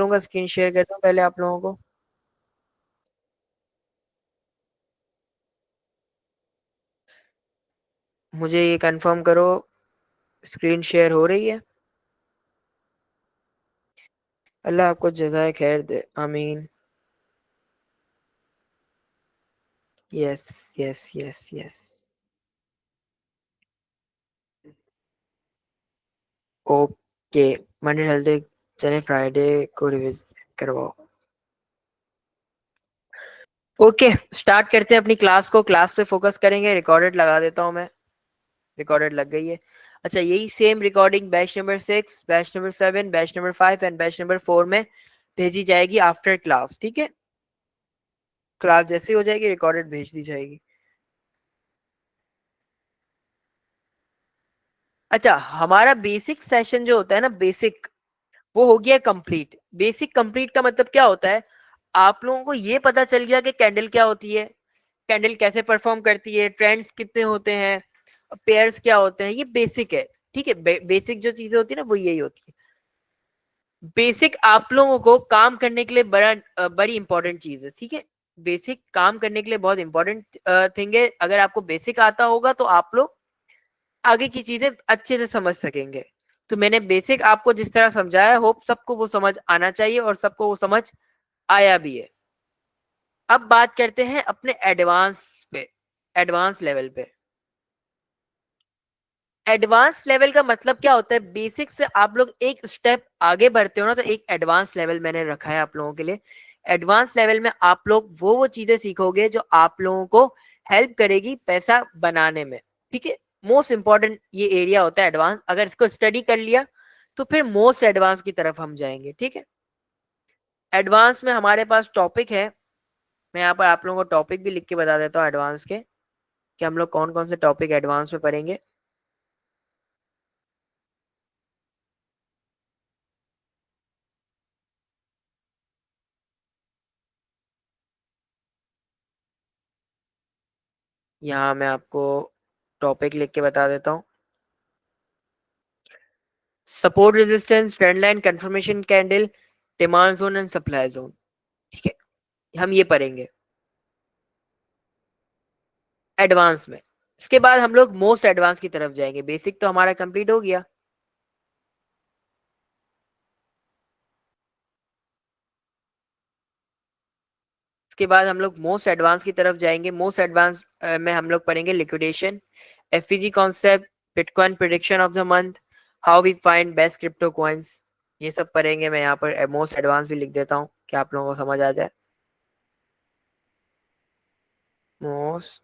दूंगा, screen share करता हूँ पहले आप लोगों को। मुझे ये कंफर्म करो, स्क्रीन शेयर हो रही है? अल्लाह आपको जज़ाए खैर दे, आमीन। Yes, yes, yes, yes. Okay. Monday चलते, चले फ्राइडे को रिविज करवाओ। ओके, स्टार्ट करते हैं अपनी क्लास को। क्लास पे फोकस करेंगे। रिकॉर्डेड लगा देता हूँ मैं। रिकॉर्डेड लग गई है। अच्छा, यही same recording batch number 6, batch number 7, batch number 5 and batch number 4 में भेजी जाएगी आफ्टर क्लास, ठीक है? क्लास जैसे ही हो जाएगी रिकॉर्डेड भेज दी जाएगी। अच्छा, हमारा बेसिक सेशन जो होता है ना, बेसिक, वो हो गया कंप्लीट। बेसिक कंप्लीट का मतलब क्या होता है? आप लोगों को ये पता चल गया कि कैंडल क्या होती है, कैंडल कैसे परफॉर्म करती है, ट्रेंड्स कितने होते हैं, पेयर्स क्या होते हैं। ये बेसिक है, ठीक है? बेसिक जो चीजें होती है ना, वो यही होती है। बेसिक आप लोगों को काम करने के लिए बड़ी इंपॉर्टेंट चीज है, ठीक है? बेसिक काम करने के लिए बहुत इंपॉर्टेंट थिंग है। अगर आपको बेसिक आता होगा तो आप लोग आगे की चीजें अच्छे से समझ सकेंगे। तो मैंने बेसिक आपको जिस तरह समझाया, होप सबको वो समझ आना चाहिए और सबको वो समझ आया भी है। अब बात करते हैं अपने एडवांस पे, एडवांस लेवल पे। एडवांस लेवल का मतलब क्या होता है? बेसिक से आप लोग एक स्टेप आगे बढ़ते हो ना, तो एक एडवांस लेवल मैंने रखा है आप लोगों के लिए। एडवांस लेवल में आप लोग वो चीजें सीखोगे जो आप लोगों को हेल्प करेगी पैसा बनाने में, ठीक है? मोस्ट इंपॉर्टेंट ये एरिया होता है एडवांस। अगर इसको स्टडी कर लिया तो फिर मोस्ट एडवांस की तरफ हम जाएंगे, ठीक है? एडवांस में हमारे पास टॉपिक है। मैं यहाँ पर आप लोगों को टॉपिक भी लिख के बता देता हूँ एडवांस के, कि हम लोग कौन कौन से टॉपिक एडवांस में पढ़ेंगे। यहाँ मैं आपको टॉपिक लिख के बता देता हूँ। Support resistance, trend line, confirmation candle, demand zone and supply zone, ठीक है? हम ये पढ़ेंगे एडवांस में। इसके बाद हम लोग मोस्ट एडवांस की तरफ जाएंगे। बेसिक तो हमारा कंप्लीट हो गया। इसके बाद हम लोग मोस्ट एडवांस की तरफ जाएंगे। मोस्ट एडवांस में हम लोग पढ़ेंगे liquidation, FEG concept, bitcoin prediction of the month, how we find best crypto coins. ये सब पढ़ेंगे। मैं यहाँ पर मोस्ट एडवांस भी लिख देता हूँ कि आप लोगों को समझ आ जाए। मोस्ट,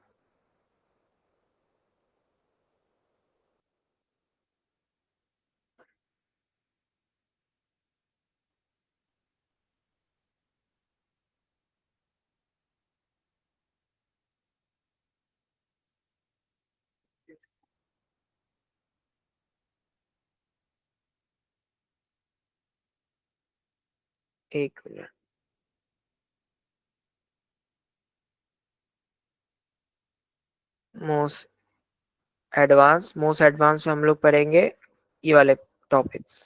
एक मिनट। मोस्ट एडवांस, मोस्ट एडवांस में हम लोग पढ़ेंगे ये वाले टॉपिक्स,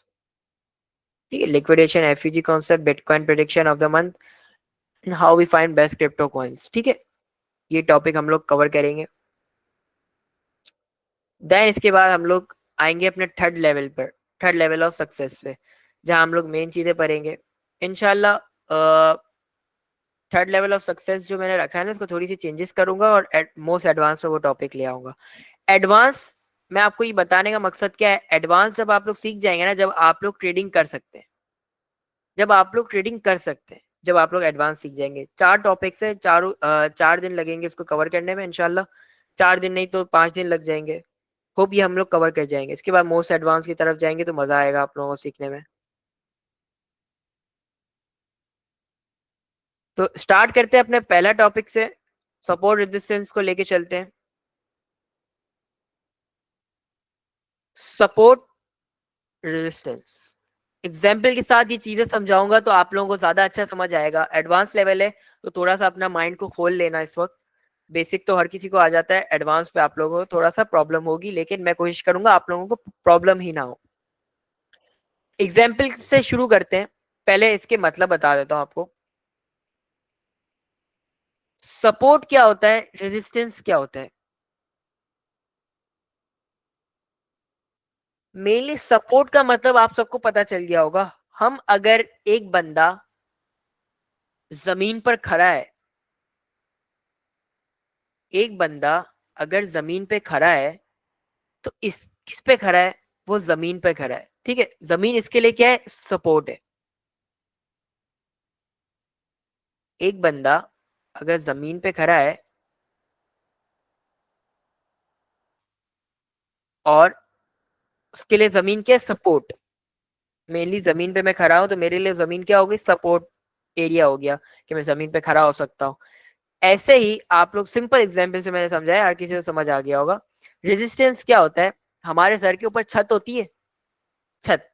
ठीक है? Liquidation, FEG concept, bitcoin prediction of the month, and how we find best crypto coins, ठीक है? ये टॉपिक हम लोग कवर करेंगे। देन इसके बाद हम लोग आएंगे अपने थर्ड लेवल पर, थर्ड लेवल ऑफ सक्सेस पे, जहां हम लोग मेन चीजें पढ़ेंगे इनशाला। थर्ड लेवल ऑफ सक्सेस जो मैंने रखा है ना, इसको थोड़ी सी चेंजेस करूंगा और मोस्ट एडवांस में वो टॉपिक ले आऊंगा। एडवांस में आपको ये बताने का मकसद क्या है? एडवांस जब आप लोग सीख जाएंगे ना, जब आप लोग ट्रेडिंग कर सकते हैं, जब आप लोग ट्रेडिंग कर सकते हैं, जब आप लोग एडवांस सीख जाएंगे। चार टॉपिक्स है, चारों 4 दिन लगेंगे इसको कवर करने में इंशाल्लाह। 4 दिन नहीं तो 5 दिन लग जाएंगे। होप ये हम लोग कवर कर जाएंगे। इसके बाद मोस्ट एडवांस की तरफ जाएंगे तो मजा आएगा आप लोगों को सीखने में। तो स्टार्ट करते हैं अपने पहला टॉपिक से। सपोर्ट रेजिस्टेंस को लेके चलते हैं। सपोर्ट रेजिस्टेंस एग्जाम्पल के साथ ये चीजें समझाऊंगा तो आप लोगों को ज्यादा अच्छा समझ आएगा। एडवांस लेवल है तो थोड़ा सा अपना माइंड को खोल लेना इस वक्त। बेसिक तो हर किसी को आ जाता है, एडवांस पे आप लोगों को थोड़ा सा प्रॉब्लम होगी, लेकिन मैं कोशिश करूंगा आप लोगों को प्रॉब्लम ही ना हो। एग्जाम्पल से शुरू करते हैं। पहले इसके मतलब बता देता हूं आपको। सपोर्ट क्या होता है, रेजिस्टेंस क्या होता है। मेनली सपोर्ट का मतलब आप सबको पता चल गया होगा। हम अगर एक बंदा जमीन पर खड़ा है, एक बंदा अगर जमीन पे खड़ा है, तो इस किस पे खड़ा है, वो जमीन पे खड़ा है, ठीक है। जमीन इसके लिए क्या है, सपोर्ट है। एक बंदा अगर जमीन पे खड़ा है और उसके लिए जमीन क्या है, सपोर्ट। मेनली जमीन पे मैं खड़ा हूं तो मेरे लिए जमीन क्या होगी, सपोर्ट एरिया हो गया, कि मैं जमीन पे खड़ा हो सकता हूँ। ऐसे ही आप लोग सिंपल एग्जांपल से मैंने समझाया, हर किसी को समझ आ गया होगा। रेजिस्टेंस क्या होता है, हमारे सर के ऊपर छत होती है, छत,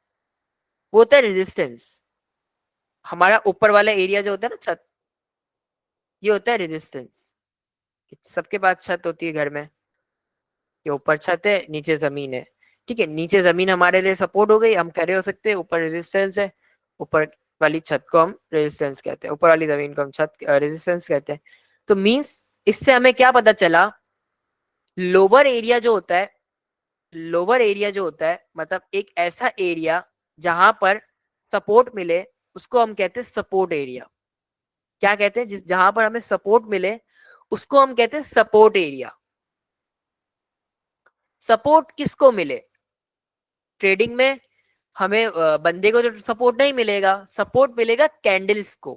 वो होता है रेजिस्टेंस। हमारा ऊपर वाला एरिया जो होता है ना, छत, ये होता है रेजिस्टेंस। सबके पास छत होती है घर में, कि ऊपर छत है नीचे जमीन है, ठीक है। नीचे जमीन हमारे लिए सपोर्ट हो गई, हम खड़े हो सकते हैं, ऊपर रेजिस्टेंस है। ऊपर वाली छत को हम रेजिस्टेंस कहते हैं, ऊपर वाली जमीन को हम छत रेजिस्टेंस कहते हैं। तो मींस इससे हमें क्या पता चला, लोअर एरिया जो होता है, लोअर एरिया जो होता है मतलब एक ऐसा एरिया जहां पर सपोर्ट मिले, उसको हम कहते हैं सपोर्ट एरिया। क्या कहते हैं, जिस जहां पर हमें सपोर्ट मिले उसको हम कहते हैं सपोर्ट एरिया। सपोर्ट किसको मिले, ट्रेडिंग में हमें बंदे को जो सपोर्ट नहीं मिलेगा, सपोर्ट मिलेगा कैंडल्स को।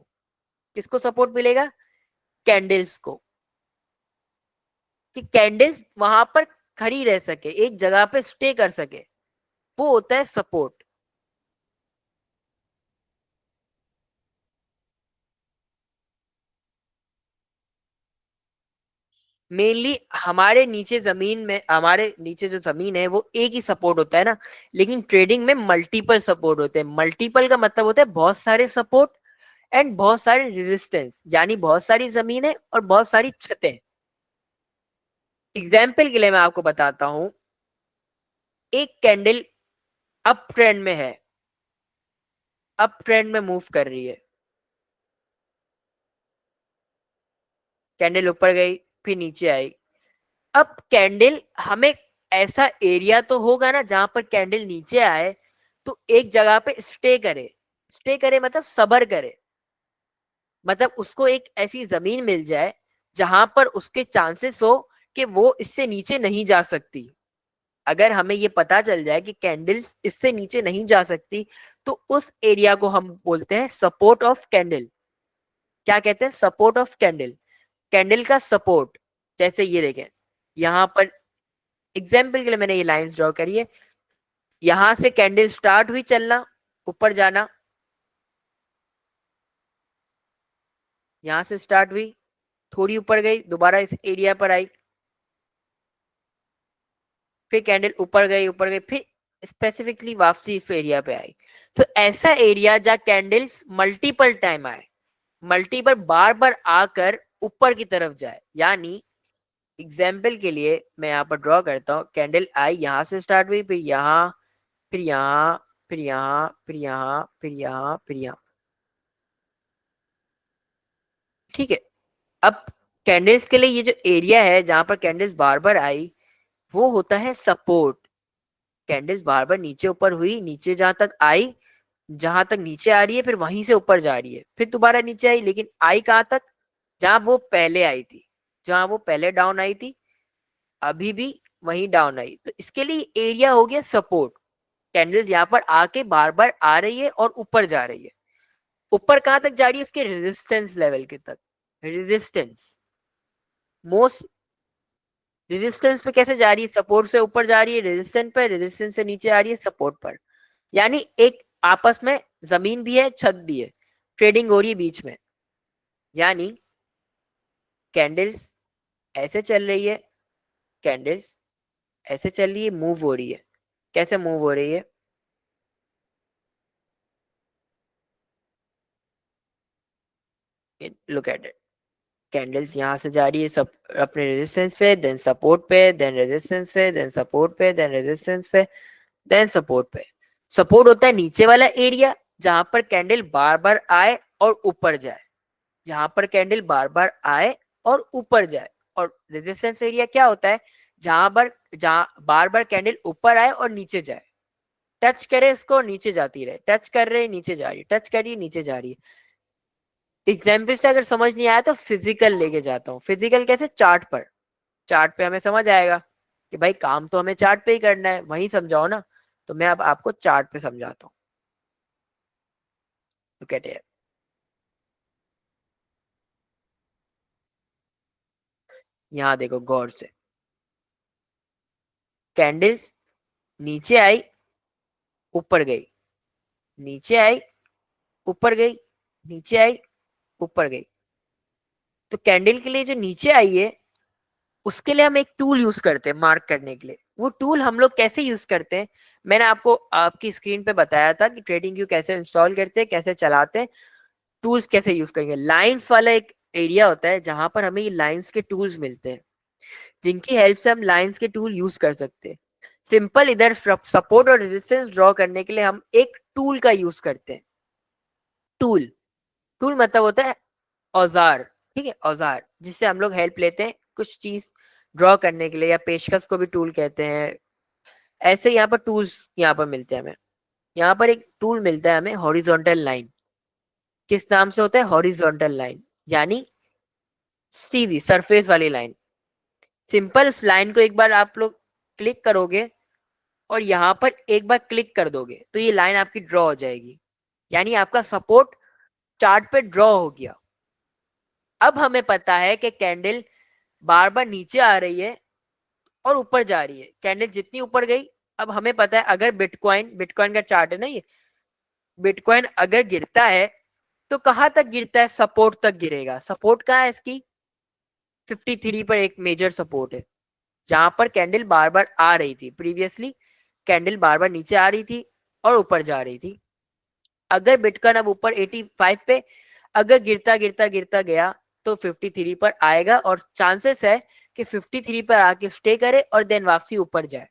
किसको सपोर्ट मिलेगा, कैंडल्स को, कि कैंडल्स वहां पर खड़ी रह सके, एक जगह पे स्टे कर सके, वो होता है सपोर्ट। मेनली हमारे नीचे जमीन में, हमारे नीचे जो जमीन है वो एक ही सपोर्ट होता है ना, लेकिन ट्रेडिंग में मल्टीपल सपोर्ट होते हैं। मल्टीपल का मतलब होता है बहुत सारे सपोर्ट एंड बहुत सारे रेजिस्टेंस, यानी बहुत सारी जमीनें और बहुत सारी छतें। एग्जाम्पल के लिए मैं आपको बताता हूं, एक कैंडल अप ट्रेंड में है, अप ट्रेंड में मूव कर रही है, कैंडल ऊपर गई फिर नीचे आई। अब कैंडल हमें, ऐसा एरिया तो होगा ना जहां पर कैंडल नीचे आए तो एक जगह पे स्टे करे। स्टे करे मतलब सबर करे, मतलब उसको एक ऐसी जमीन मिल जाए जहां पर उसके चांसेस हो कि वो इससे नीचे नहीं जा सकती। अगर हमें ये पता चल जाए कि कैंडल इससे नीचे नहीं जा सकती, तो उस एरिया को हम बोलते हैं सपोर्ट ऑफ कैंडल। क्या कहते हैं, सपोर्ट ऑफ कैंडल। कैंडल का सपोर्ट, जैसे ये देखें, यहां पर एग्जाम्पल के लिए मैंने ये लाइंस ड्रॉ करी है। यहां से कैंडल स्टार्ट हुई चलना, ऊपर जाना, यहां से स्टार्ट हुई, थोड़ी ऊपर गई, दोबारा इस एरिया पर आई, फिर कैंडल ऊपर गई, ऊपर गई, फिर स्पेसिफिकली वापसी इस एरिया पे आई। तो ऐसा एरिया जहां कैंडल्स मल्टीपल टाइम आए, मल्टीपल बार बार आकर ऊपर की तरफ जाए, यानी एग्जाम्पल के लिए मैं यहाँ पर ड्रॉ करता हूँ, कैंडल आई, यहां से स्टार्ट हुई, फिर यहाँ, फिर यहाँ, फिर यहाँ, फिर यहाँ, फिर यहाँ, फिर यहाँ, ठीक है। अब कैंडल्स के लिए ये जो एरिया है जहां पर कैंडल्स बार बार आई, वो होता है सपोर्ट। कैंडल्स बार बार नीचे ऊपर हुई, नीचे जहां तक आई, जहां तक नीचे आ रही है फिर वहीं से ऊपर जा रही है, फिर दोबारा नीचे आई, लेकिन आई कहां तक, जहां वो पहले आई थी, जहां वो पहले डाउन आई थी, अभी भी वहीं डाउन आई, तो इसके लिए एरिया हो गया सपोर्ट। कैंडल्स यहाँ पर आके बार बार आ रही है और ऊपर जा रही है। ऊपर कहां तक जा रही है, उसके रेजिस्टेंस लेवल के तक। रेजिस्टेंस, मोस्ट रेजिस्टेंस पे कैसे जा रही है, सपोर्ट से ऊपर जा रही है रेजिस्टेंस पर, रेजिस्टेंस से नीचे आ रही है सपोर्ट पर। यानी एक आपस में जमीन भी है छत भी है, ट्रेडिंग हो रही है बीच में। यानी कैंडल्स ऐसे चल रही है, कैंडल्स ऐसे चल रही है, मूव हो रही है। कैसे मूव हो रही है, लुक एट इट। कैंडल्स यहाँ से जा रही है सब अपने रेजिस्टेंस पे, देन सपोर्ट पे, देन रेजिस्टेंस पे, देन सपोर्ट पे, देन रेजिस्टेंस पे, देन सपोर्ट पे। सपोर्ट होता है नीचे वाला एरिया जहां पर कैंडल बार बार आए और ऊपर जाए, जहां पर कैंडल बार बार आए और ऊपर जाए। और रेजिस्टेंस एरिया क्या होता है, जहां बार बार कैंडल ऊपर आए और नीचे जाए, टच करे इसको नीचे जाती रहे, टच कर रहे नीचे जा रही है, टच करिए नीचे जा रही है। एग्जाम्पल से अगर समझ नहीं आया तो फिजिकल लेके जाता हूँ। फिजिकल कैसे, चार्ट पर, चार्ट पे हमें समझ आएगा कि भाई काम तो हमें चार्ट पे ही करना है, वही समझाओ ना। तो मैं अब आपको चार्ट पे समझाता हूँ। तो कहते हैं, यहाँ देखो गौर से, कैंडल नीचे आई ऊपर गई, नीचे आई ऊपर गई, नीचे आई ऊपर गई। तो कैंडल के लिए जो नीचे आई है उसके लिए हम एक टूल यूज करते हैं मार्क करने के लिए। वो टूल हम लोग कैसे यूज करते हैं, मैंने आपको आपकी स्क्रीन पे बताया था कि ट्रेडिंग व्यू कैसे इंस्टॉल करते हैं, कैसे चलाते हैं, टूल्स कैसे यूज करेंगे। लाइंस वाला एक एरिया होता है जहां पर हमें ये लाइंस के टूल्स मिलते हैं, जिनकी हेल्प से हम लाइंस के टूल यूज कर सकते हैं। सिंपल इधर सपोर्ट और रेजिस्टेंस ड्रॉ करने के लिए हम एक टूल का यूज करते हैं। टूल, टूल मतलब होता है औजार, ठीक है, औजार जिससे हम लोग हेल्प लेते हैं कुछ चीज ड्रॉ करने के लिए, या पेशकश को भी टूल कहते हैं। ऐसे यहाँ पर टूल्स यहाँ पर मिलते हैं हमें। यहाँ पर एक टूल मिलता है हमें हॉरिजॉन्टल लाइन, किस नाम से होता है, हॉरिजॉन्टल लाइन, यानी सीधी सरफेस वाली लाइन। सिंपल उस लाइन को एक बार आप लोग क्लिक करोगे और यहाँ पर एक बार क्लिक कर दोगे तो ये लाइन आपकी ड्रॉ हो जाएगी, यानी आपका सपोर्ट चार्ट पे ड्रॉ हो गया। अब हमें पता है कि कैंडल बार बार नीचे आ रही है और ऊपर जा रही है, कैंडल जितनी ऊपर गई, अब हमें पता है अगर बिटकॉइन, बिटकॉइन का चार्ट है ना ये, बिटकॉइन अगर गिरता है तो कहां तक गिरता है, सपोर्ट तक गिरेगा। सपोर्ट कहाँ है इसकी, 53 पर एक मेजर सपोर्ट है, जहां पर कैंडल बार बार आ रही थी। प्रीवियसली कैंडल बार बार नीचे आ रही थी और ऊपर जा रही थी। अगर बिटकॉइन अब ऊपर 85 पे अगर गिरता गिरता गिरता गया तो 53 पर आएगा, और चांसेस है कि 53 पर आके स्टे करे और देन वापसी ऊपर जाए।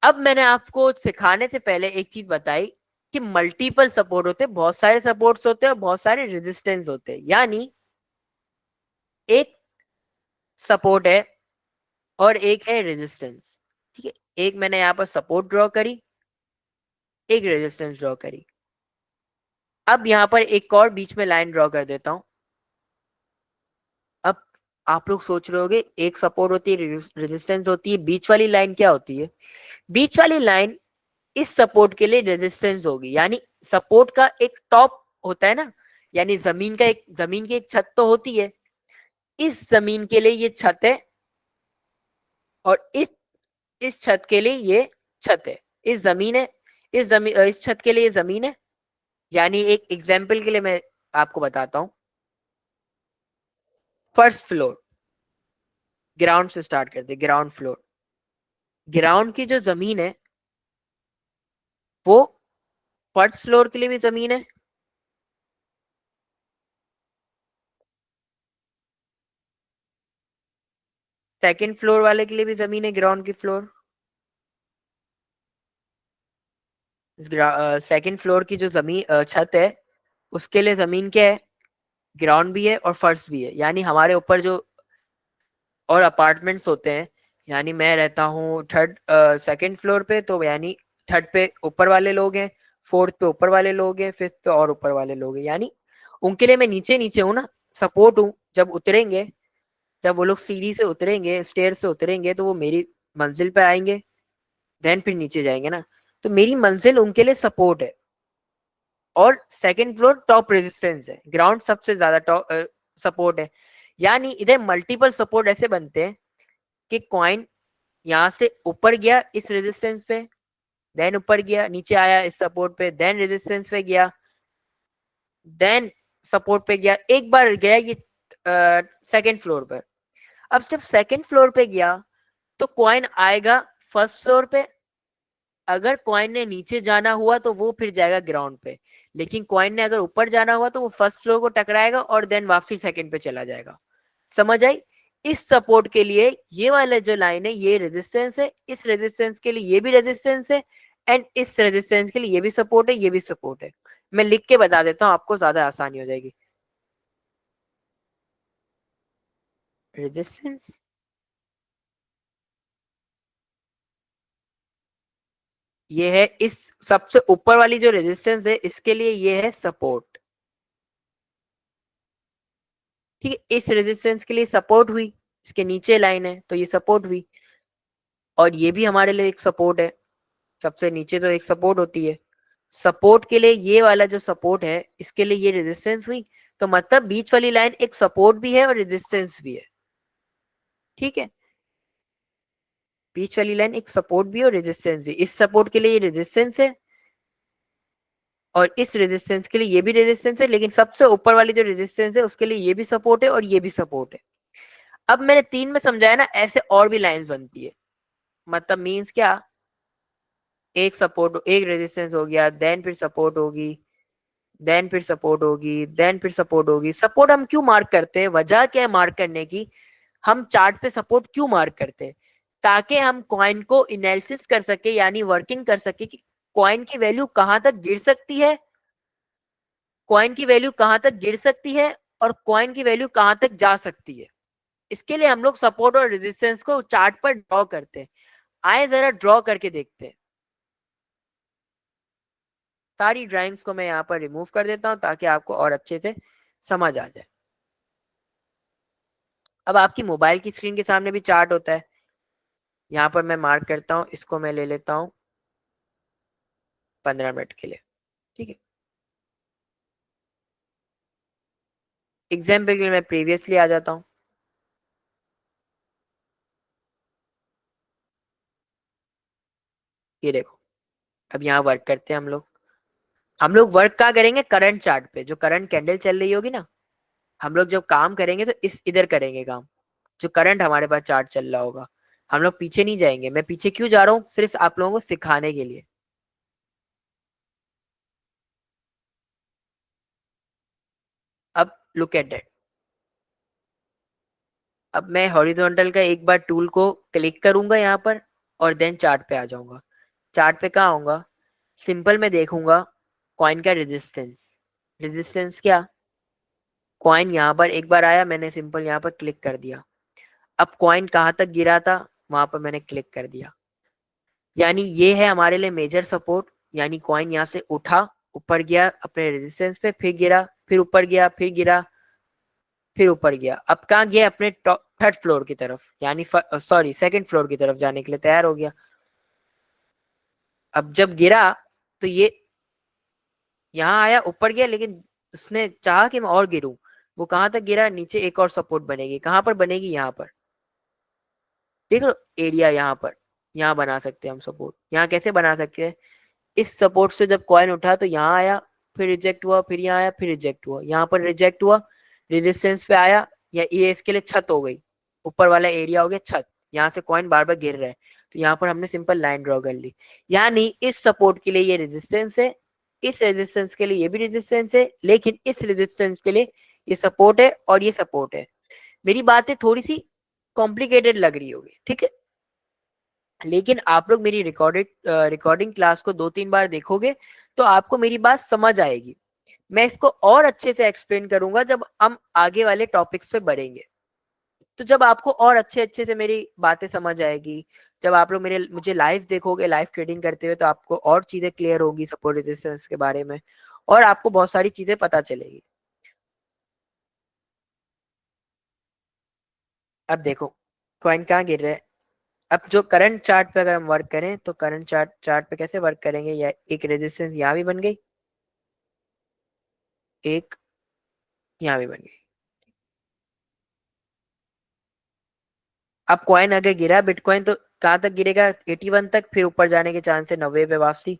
अब मैंने आपको सिखाने से पहले एक चीज बताई कि मल्टीपल सपोर्ट होते हैं, बहुत सारे सपोर्ट्स होते हैं और बहुत सारे रेजिस्टेंस होते हैं। यानी एक सपोर्ट है और एक है रेजिस्टेंस, ठीक है। एक मैंने यहाँ पर सपोर्ट ड्रॉ करी, एक रेजिस्टेंस ड्रॉ करी। अब यहाँ पर एक और बीच में लाइन ड्रॉ कर देता हूं। अब आप लोग सोच रहे होंगे, एक सपोर्ट होती है, रेजिस्टेंस होती है, बीच वाली लाइन क्या होती है। बीच वाली लाइन इस सपोर्ट के लिए रेजिस्टेंस होगी, यानी सपोर्ट का एक टॉप होता है ना, यानी जमीन का एक, जमीन की एक छत तो होती है, इस जमीन के लिए ये छत है, और इस छत के लिए ये छत है, इस जमीन है, इस जमीन, इस छत के लिए ये जमीन है। यानी एक एग्जांपल के लिए मैं आपको बताता हूं, फर्स्ट फ्लोर, ग्राउंड से स्टार्ट करते हैं, ग्राउंड फ्लोर, ग्राउंड की जो जमीन है वो फर्स्ट फ्लोर के लिए भी जमीन है, सेकंड फ्लोर वाले के लिए भी जमीन है, ग्राउंड की फ्लोर, सेकंड फ्लोर की जो जमीन छत है उसके लिए जमीन क्या है, ग्राउंड भी है और फर्श भी है। यानी हमारे ऊपर जो और अपार्टमेंट्स होते हैं, यानी मैं रहता हूँ थर्ड सेकंड फ्लोर पे, तो यानी थर्ड पे ऊपर वाले लोग हैं, फोर्थ पे ऊपर वाले लोग हैं, फिफ्थ पे और ऊपर वाले लोग हैं, यानी उनके लिए मैं नीचे नीचे हूँ ना, सपोर्ट हूँ। जब उतरेंगे, जब वो लोग सीढ़ी से उतरेंगे, स्टेयर से उतरेंगे, तो वो मेरी मंजिल पे आएंगे, देन फिर नीचे जाएंगे ना, तो मेरी मंजिल उनके लिए सपोर्ट है। और सेकंड फ्लोर टॉप रेजिस्टेंस है, ग्राउंड सबसे ज्यादा टॉप सपोर्ट है। यानी इधर मल्टीपल सपोर्ट ऐसे बनते हैं कि कॉइन यहाँ से ऊपर गया इस रेजिस्टेंस पे, देन ऊपर गया, नीचे आया इस सपोर्ट पे, देन रेजिस्टेंस पे गया, देन सपोर्ट पे गया, एक बार गया ये सेकंड फ्लोर पर। अब जब सेकंड फ्लोर पे गया तो कॉइन आएगा फर्स्ट फ्लोर पे, अगर कॉइन ने नीचे जाना हुआ तो वो फिर जाएगा ग्राउंड पे, लेकिन कॉइन ने अगर ऊपर जाना हुआ तो वो फर्स्ट फ्लोर को टकराएगा और देन वापसी सेकंड पे चला जाएगा। समझ आई। इस सपोर्ट के लिए ये वाला जो लाइन है ये रेजिस्टेंस है, इस रेजिस्टेंस के लिए ये भी रेजिस्टेंस है, एंड इस रेजिस्टेंस के लिए ये भी सपोर्ट है, ये भी सपोर्ट है। मैं लिख के बता देता हूँ, आपको ज्यादा आसानी हो जाएगी। रेजिस्टेंस, ये है इस सबसे ऊपर वाली जो रेजिस्टेंस है, इसके लिए ये है सपोर्ट। ठीक है, इस रेजिस्टेंस के लिए सपोर्ट हुई, इसके नीचे लाइन है तो ये सपोर्ट हुई, और ये भी हमारे लिए एक सपोर्ट है। सबसे नीचे तो एक सपोर्ट होती है। सपोर्ट के लिए ये वाला जो सपोर्ट है, इसके लिए ये रेजिस्टेंस हुई। तो मतलब बीच वाली लाइन एक सपोर्ट भी है और रेजिस्टेंस भी है। ठीक है, बीच वाली लाइन एक सपोर्ट भी और रेजिस्टेंस भी। इस सपोर्ट के लिए ये रेजिस्टेंस है, और इस रेजिस्टेंस के लिए ये भी रेजिस्टेंस है, लेकिन सबसे ऊपर वाली जो रेजिस्टेंस है उसके लिए ये भी सपोर्ट है और ये भी सपोर्ट है। अब मैंने 3 में समझाया ना, ऐसे और भी लाइंस बनती है। मतलब मींस क्या, एक सपोर्ट, एक रेजिस्टेंस हो गया, देन फिर सपोर्ट होगी, देन फिर सपोर्ट होगी, देन फिर सपोर्ट होगी। सपोर्ट हम क्यों मार्क करते हैं, वजह क्या है मार्क करने की? हम चार्ट पे सपोर्ट क्यों मार्क करते हैं? ताकि हम कॉइन को एनालिसिस कर सके, यानी वर्किंग कर सके कि कॉइन की वैल्यू कहां तक गिर सकती है, कॉइन की वैल्यू कहां तक गिर सकती है, और कॉइन की वैल्यू कहां तक जा सकती है। इसके लिए हम लोग सपोर्ट और रेजिस्टेंस को चार्ट पर ड्रॉ करते हैं। आए जरा ड्रॉ करके देखते हैं। सारी ड्राइंग्स को मैं यहाँ पर रिमूव कर देता हूँ ताकि आपको और अच्छे से समझ आ जाए। अब आपकी मोबाइल की स्क्रीन के सामने भी चार्ट होता है। यहाँ पर मैं मार्क करता हूँ, इसको मैं ले लेता हूँ 15 मिनट के लिए। ठीक है, एग्जाम्पल के लिए मैं प्रीवियसली आ जाता हूँ। ये देखो, अब यहाँ वर्क करते हैं हम लोग। हम लोग वर्क कहाँ करेंगे, करंट चार्ट पे, जो करंट कैंडल चल रही होगी ना। हम लोग जब काम करेंगे तो इस इधर करेंगे काम, जो करंट हमारे पास चार्ट चल रहा होगा। हम लोग पीछे नहीं जाएंगे। मैं पीछे क्यों जा रहा हूँ, सिर्फ आप लोगों को सिखाने के लिए। अब लुक एट दैट। अब मैं हॉरिजॉन्टल का एक बार टूल को क्लिक करूंगा यहाँ पर, और देन चार्ट पे आ जाऊंगा। चार्ट पे कहाँ आऊंगा, सिंपल मैं देखूंगा कॉइन का रेजिस्टेंस। रेजिस्टेंस क्या, कॉइन यहाँ पर एक बार आया, मैंने सिंपल यहाँ पर क्लिक कर दिया। अब कॉइन कहाँ तक गिरा था, वहां पर मैंने क्लिक कर दिया। यानी ये है हमारे लिए मेजर सपोर्ट। यानी कॉइन यहाँ से उठा, ऊपर गया अपने रेजिस्टेंस पे, फिर गिरा, फिर ऊपर गया, फिर गिरा, फिर ऊपर गया। अब कहाँ गया, अपने थर्ड फ्लोर की तरफ, यानी सॉरी सेकंड फ्लोर की तरफ जाने के लिए तैयार हो गया। अब जब गिरा तो ये यहाँ आया, ऊपर गया, लेकिन उसने चाहा कि मैं और गिरूं। वो कहाँ तक गिरा, नीचे एक और सपोर्ट बनेगी। कहाँ पर बनेगी, यहाँ पर। देख लो एरिया, यहाँ पर, यहाँ बना सकते हैं हम सपोर्ट। यहाँ कैसे बना सकते हैं, इस सपोर्ट से जब कॉइन उठा तो यहाँ आया, फिर रिजेक्ट हुआ, फिर यहाँ आया, फिर रिजेक्ट हुआ, यहाँ पर रिजेक्ट हुआ, रेजिस्टेंस पे आया, या ये इसके लिए छत हो गई। ऊपर वाला एरिया हो गया छत, यहाँ से कॉइन बार बार गिर रहा है, तो यहाँ पर हमने सिंपल लाइन ड्रॉ कर ली। यानी इस सपोर्ट के लिए ये रेजिस्टेंस है, इस रेजिस्टेंस के लिए ये भी रेजिस्टेंस है, लेकिन इस रेजिस्टेंस के लिए ये सपोर्ट है और ये सपोर्ट है। मेरी बातें थोड़ी सी कॉम्प्लिकेटेड लग रही होगी, ठीक है, लेकिन आप लोग मेरी रिकॉर्डिंग क्लास को 2-3 बार देखोगे तो आपको मेरी बात समझ आएगी। मैं इसको और अच्छे से एक्सप्लेन करूंगा जब हम आगे वाले टॉपिक्स पे बढ़ेंगे। तो जब आपको और अच्छे अच्छे से मेरी बातें समझ आएगी, जब आप लोग मेरे मुझे लाइव देखोगे, लाइव ट्रेडिंग करते हुए, तो आपको और चीजें क्लियर होगी सपोर्ट रेजिस्टेंस के बारे में, और आपको बहुत सारी चीजें पता चलेगी। अब देखो कॉइन कहाँ गिर रहा है। अब जो करंट चार्ट पे अगर हम वर्क करें तो करंट चार्ट पे कैसे वर्क करेंगे, या एक रेजिस्टेंस यहाँ भी बन गई, एक यहाँ भी बन गई। अब कॉइन अगर गिरा बिटकॉइन, तो कहाँ तक गिरेगा, 81 तक, फिर ऊपर जाने के चांस है 90 पे वापसी।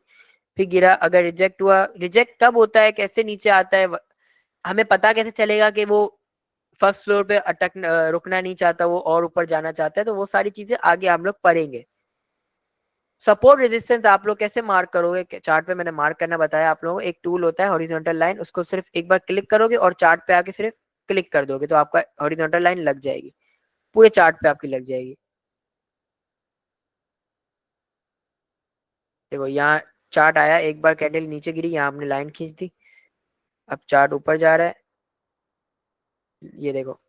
फिर गिरा, अगर रिजेक्ट हुआ, रिजेक्ट कब होता है, कैसे नीचे आता है, हमें पता कैसे चलेगा कि वो फर्स्ट फ्लोर पे रुकना नहीं चाहता, वो और ऊपर जाना चाहता है, तो वो सारी चीजें आगे हम लोग पढ़ेंगे। सपोर्ट रेजिस्टेंस आप लोग कैसे मार्क करोगे, चार्ट पे मैंने मार्क करना बताया आप लोगों को। एक टूल होता है हॉरिजॉन्टल लाइन, उसको सिर्फ एक बार क्लिक करोगे और चार्ट पे आके सिर्फ क्लिक कर दोगे तो आपका हॉरिजॉन्टल लाइन लग जाएगी, पूरे चार्ट पे आपकी लग जाएगी। देखो यहाँ चार्ट आया, एक बार कैंडल नीचे गिरी, यहाँ हमने लाइन खींच दी, अब चार्ट ऊपर जा रहा है। ये देखो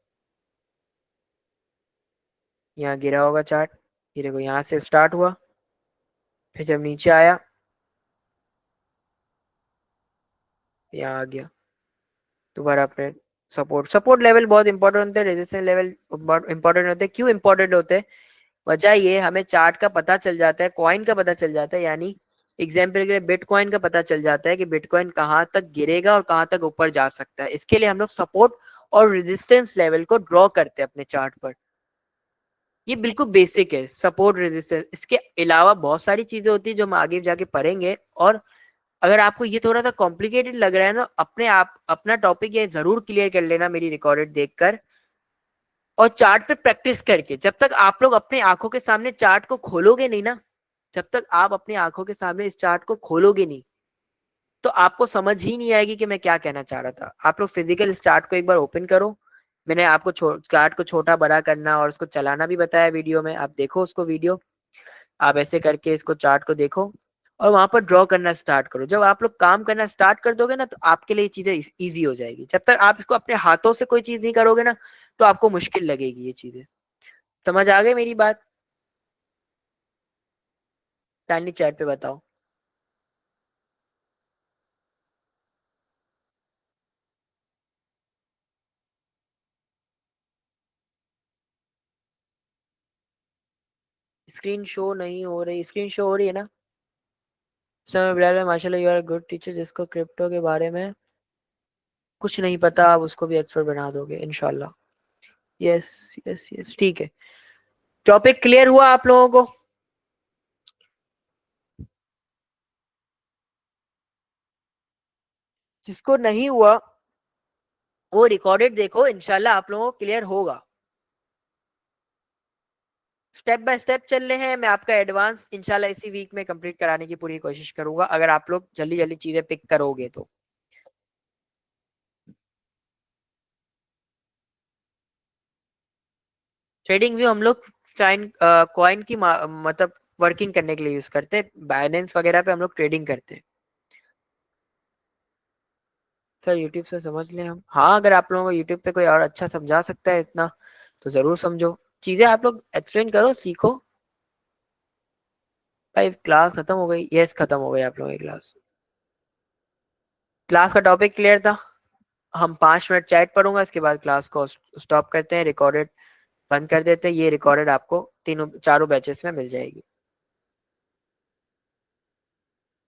यहाँ गिरा होगा चार्ट, ये देखो यहाँ से स्टार्ट हुआ, फिर जब नीचे आया यहाँ आ गया दोबारा अपने सपोर्ट। सपोर्ट लेवल बहुत इंपॉर्टेंट होते हैं, रेजिस्टेंस लेवल इंपॉर्टेंट होते हैं। क्यों इंपॉर्टेंट होते हैं? वजह ये, हमें चार्ट का पता चल जाता है, कॉइन का पता चल जाता है, यानी एग्जाम्पल के लिए बिटकॉइन का पता चल जाता है कि बिटकॉइन कहाँ तक गिरेगा और कहाँ तक ऊपर जा सकता है। इसके लिए हम लोग सपोर्ट और रेजिस्टेंस लेवल को ड्रॉ करते हैं अपने चार्ट पर। ये बिल्कुल बेसिक है, सपोर्ट रेजिस्टेंस। इसके अलावा बहुत सारी चीजें होती है जो हम आगे जाके पढ़ेंगे। और अगर आपको ये थोड़ा सा कॉम्प्लिकेटेड लग रहा है ना, अपने आप अपना टॉपिक ये जरूर क्लियर कर लेना मेरी रिकॉर्डेड देखकर और चार्ट पे प्रैक्टिस करके। जब तक आप लोग अपने आंखों के सामने चार्ट को खोलोगे नहीं ना, जब तक आप अपनी आंखों के सामने इस चार्ट को खोलोगे नहीं, तो आपको समझ ही नहीं आएगी कि मैं क्या कहना चाह रहा था। आप लोग फिजिकल इस चार्ट को एक बार ओपन करो। मैंने आपको चार्ट को छोटा बड़ा करना और उसको चलाना भी बताया वीडियो में, आप देखो उसको वीडियो। आप ऐसे करके इसको चार्ट को देखो और वहां पर ड्रॉ करना स्टार्ट करो। जब आप लोग काम करना स्टार्ट कर दोगे ना, तो आपके लिए चीजें इजी हो जाएगी। जब तक आप इसको अपने हाथों से कोई चीज नहीं करोगे ना, तो आपको मुश्किल लगेगी ये चीजें। समझ आ गई मेरी बात? काइंडली चैट पे बताओ। स्क्रीन शो नहीं हो रही? स्क्रीन शो हो रही है ना? समय बिलाल, माशाल्लाह यू आर गुड टीचर। जिसको क्रिप्टो के बारे में कुछ नहीं पता, आप उसको भी एक्सपर्ट बना दोगे इंशाल्लाह। यस यस यस, ठीक है। टॉपिक क्लियर हुआ आप लोगों को? जिसको नहीं हुआ वो रिकॉर्डेड देखो, इंशाल्लाह आप लोगों को क्लियर होगा। स्टेप बाय स्टेप चल रहे हैं। मैं आपका एडवांस इंशाल्लाह इसी वीक में कंप्लीट कराने की पूरी कोशिश करूंगा, अगर आप लोग जल्दी जल्दी चीजें पिक करोगे तो। ट्रेडिंग व्यू हम लोग चाइन कॉइन की मतलब वर्किंग करने के लिए यूज करते हैं। बाइनेंस वगैरह पे हम लोग ट्रेडिंग करते हैं। सर यूट्यूब से समझ लें हम? हाँ, अगर आप लोगों को यूट्यूब पे कोई और अच्छा समझा सकता है इतना, तो जरूर समझो। चीजें आप लोग एक्सप्लेन करो, सीखो। भाई क्लास खत्म हो गई? यस, खत्म हो गई आप लोगों की क्लास। क्लास का टॉपिक क्लियर था? हम 5 मिनट चैट पढ़ूंगा, इसके बाद क्लास को स्टॉप करते हैं, रिकॉर्डेड बंद कर देते हैं। ये रिकॉर्डेड आपको तीनों चारों बैचेस में मिल जाएगी।